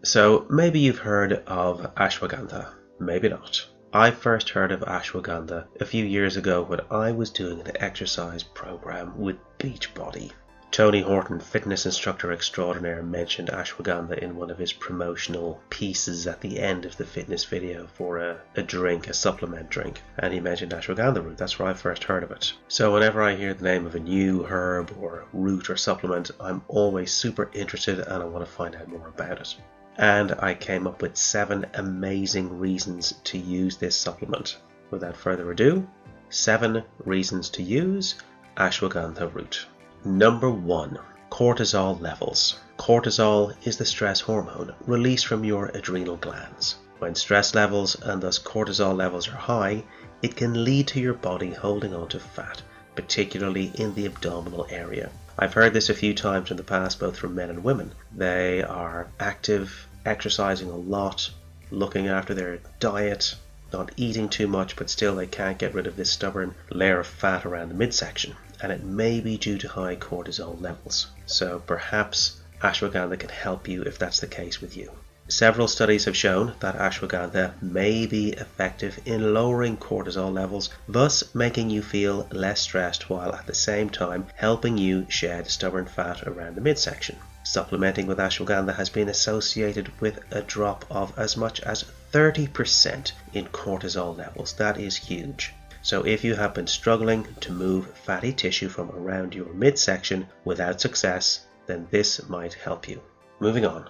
So maybe you've heard of ashwagandha, maybe not. I first heard of ashwagandha a few years ago when I was doing an exercise program with Beachbody. Tony Horton, fitness instructor extraordinaire, mentioned ashwagandha in one of his promotional pieces at the end of the fitness video for a drink, a supplement drink, and he mentioned ashwagandha root. That's where I first heard of it. So whenever I hear the name of a new herb or root or supplement, I'm always super interested and I want to find out more about it. And I came up with 7 amazing reasons to use this supplement. Without further ado, 7 reasons to use ashwagandha root. Number 1. Cortisol levels. Cortisol is the stress hormone released from your adrenal glands. When stress levels and thus cortisol levels are high, it can lead to your body holding on to fat, particularly in the abdominal area. I've heard this a few times in the past, both from men and women. They are active, exercising a lot, looking after their diet, not eating too much, but still they can't get rid of this stubborn layer of fat around the midsection. And it may be due to high cortisol levels. So perhaps ashwagandha can help you if that's the case with you. Several studies have shown that ashwagandha may be effective in lowering cortisol levels, thus making you feel less stressed while at the same time helping you shed stubborn fat around the midsection. Supplementing with ashwagandha has been associated with a drop of as much as 30% in cortisol levels. That is huge. So if you have been struggling to move fatty tissue from around your midsection without success, then this might help you. Moving on.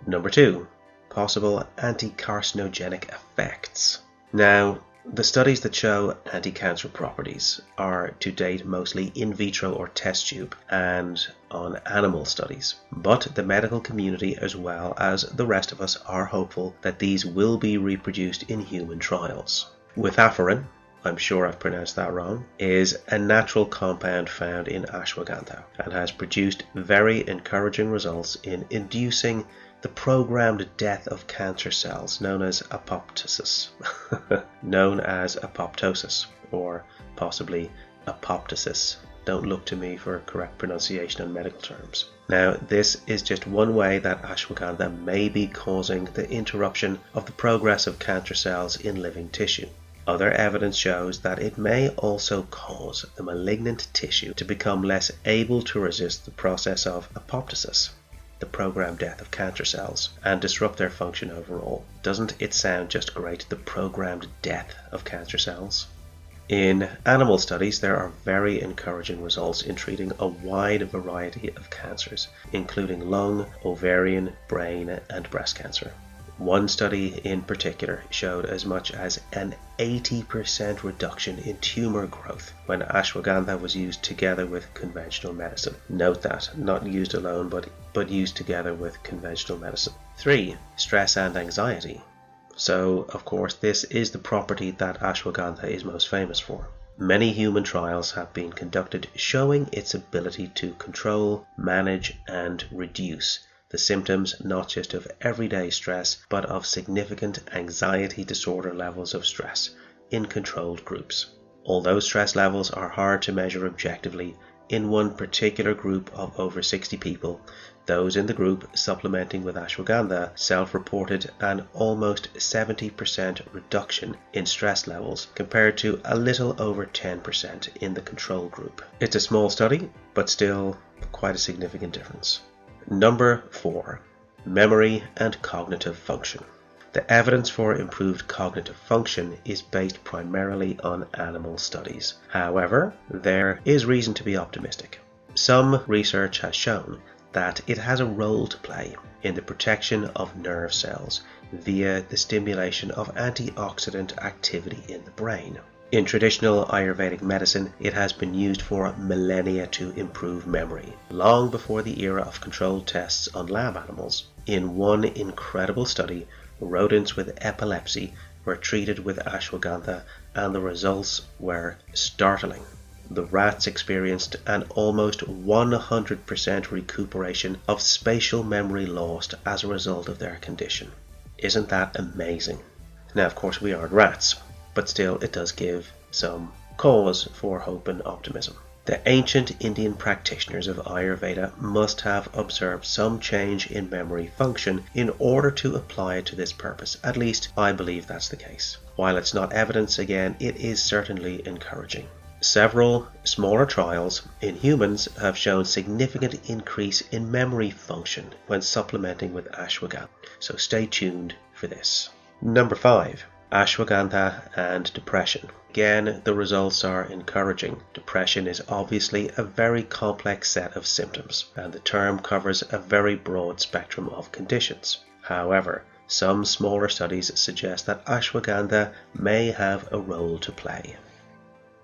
Number 2. Possible anti-carcinogenic effects. Now, the studies that show anti-cancer properties are to date mostly in vitro or test tube and on animal studies. But the medical community as well as the rest of us are hopeful that these will be reproduced in human trials. Withaferin, I'm sure I've pronounced that wrong, is a natural compound found in ashwagandha and has produced very encouraging results in inducing the programmed death of cancer cells known as apoptosis, or possibly apoptosis. Don't look to me for correct pronunciation in medical terms. Now, this is just one way that ashwagandha may be causing the interruption of the progress of cancer cells in living tissue. Other evidence shows that it may also cause the malignant tissue to become less able to resist the process of apoptosis, the programmed death of cancer cells, and disrupt their function overall. Doesn't it sound just great, the programmed death of cancer cells? In animal studies, there are very encouraging results in treating a wide variety of cancers, including lung, ovarian, brain, and breast cancer. One study in particular showed as much as an 80% reduction in tumor growth when ashwagandha was used together with conventional medicine. Note that, not used alone, but used together with conventional medicine. 3. Stress and anxiety. So, of course, this is the property that ashwagandha is most famous for. Many human trials have been conducted showing its ability to control, manage, and reduce the symptoms not just of everyday stress, but of significant anxiety disorder levels of stress in controlled groups. Although stress levels are hard to measure objectively, in one particular group of over 60 people, those in the group supplementing with ashwagandha self-reported an almost 70% reduction in stress levels compared to a little over 10% in the control group. It's a small study, but still quite a significant difference. Number 4. Memory and cognitive function. The evidence for improved cognitive function is based primarily on animal studies. However, there is reason to be optimistic. Some research has shown that it has a role to play in the protection of nerve cells via the stimulation of antioxidant activity in the brain. In traditional Ayurvedic medicine, it has been used for millennia to improve memory, long before the era of controlled tests on lab animals. In one incredible study, rodents with epilepsy were treated with ashwagandha and the results were startling. The rats experienced an almost 100% recuperation of spatial memory lost as a result of their condition. Isn't that amazing? Now, of course, we aren't rats, but still it does give some cause for hope and optimism. The ancient Indian practitioners of Ayurveda must have observed some change in memory function in order to apply it to this purpose. At least, I believe that's the case. While it's not evidence, again, it is certainly encouraging. Several smaller trials in humans have shown significant increase in memory function when supplementing with ashwagandha, so stay tuned for this. Number 5. Ashwagandha and depression. Again, the results are encouraging. Depression is obviously a very complex set of symptoms, and the term covers a very broad spectrum of conditions. However, some smaller studies suggest that ashwagandha may have a role to play.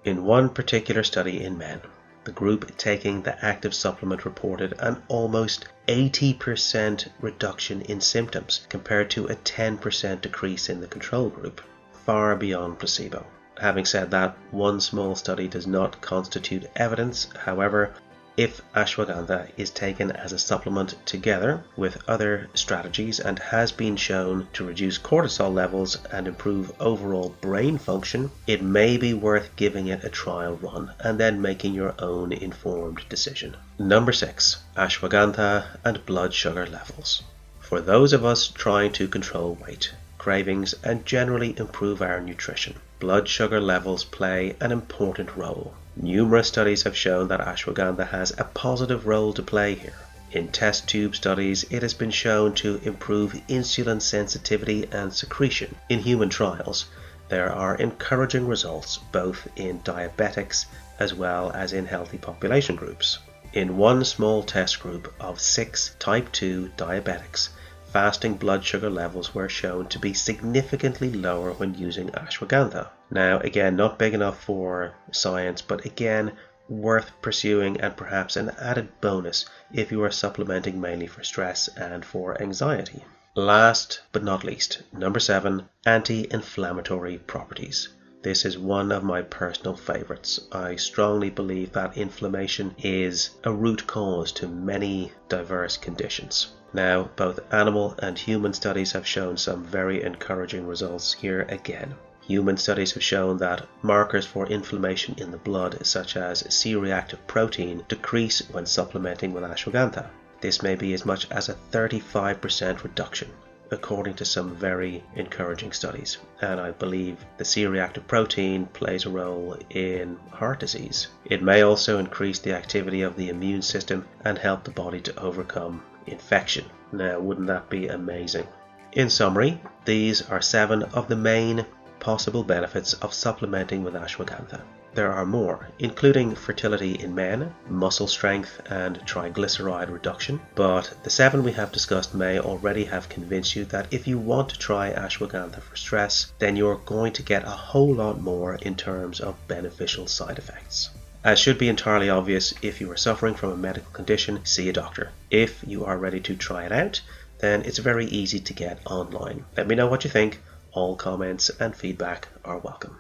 In one particular study in men, the group taking the active supplement reported an almost 80% reduction in symptoms compared to a 10% decrease in the control group, far beyond placebo. Having said that, one small study does not constitute evidence. However, if ashwagandha is taken as a supplement together with other strategies and has been shown to reduce cortisol levels and improve overall brain function, it may be worth giving it a trial run and then making your own informed decision. Number 6. Ashwagandha and blood sugar levels. For those of us trying to control weight, cravings, and generally improve our nutrition, blood sugar levels play an important role. Numerous studies have shown that ashwagandha has a positive role to play here. In test tube studies, it has been shown to improve insulin sensitivity and secretion. In human trials, there are encouraging results both in diabetics as well as in healthy population groups. In one small test group of 6 type 2 diabetics, fasting blood sugar levels were shown to be significantly lower when using ashwagandha. Now, again, not big enough for science, but again, worth pursuing and perhaps an added bonus if you are supplementing mainly for stress and for anxiety. Last but not least, number 7, anti-inflammatory properties. This is one of my personal favorites. I strongly believe that inflammation is a root cause to many diverse conditions. Now, both animal and human studies have shown some very encouraging results here again. Human studies have shown that markers for inflammation in the blood, such as C-reactive protein, decrease when supplementing with ashwagandha. This may be as much as a 35% reduction, according to some very encouraging studies. And I believe the C-reactive protein plays a role in heart disease. It may also increase the activity of the immune system and help the body to overcome infection. Now, wouldn't that be amazing? In summary, these are 7 of the main possible benefits of supplementing with ashwagandha. There are more, including fertility in men, muscle strength, and triglyceride reduction, but the 7 we have discussed may already have convinced you that if you want to try ashwagandha for stress, then you're going to get a whole lot more in terms of beneficial side effects. As should be entirely obvious, if you are suffering from a medical condition, see a doctor. If you are ready to try it out, then it's very easy to get online. Let me know what you think. All comments and feedback are welcome.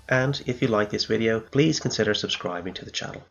And if you like this video, please consider subscribing to the channel.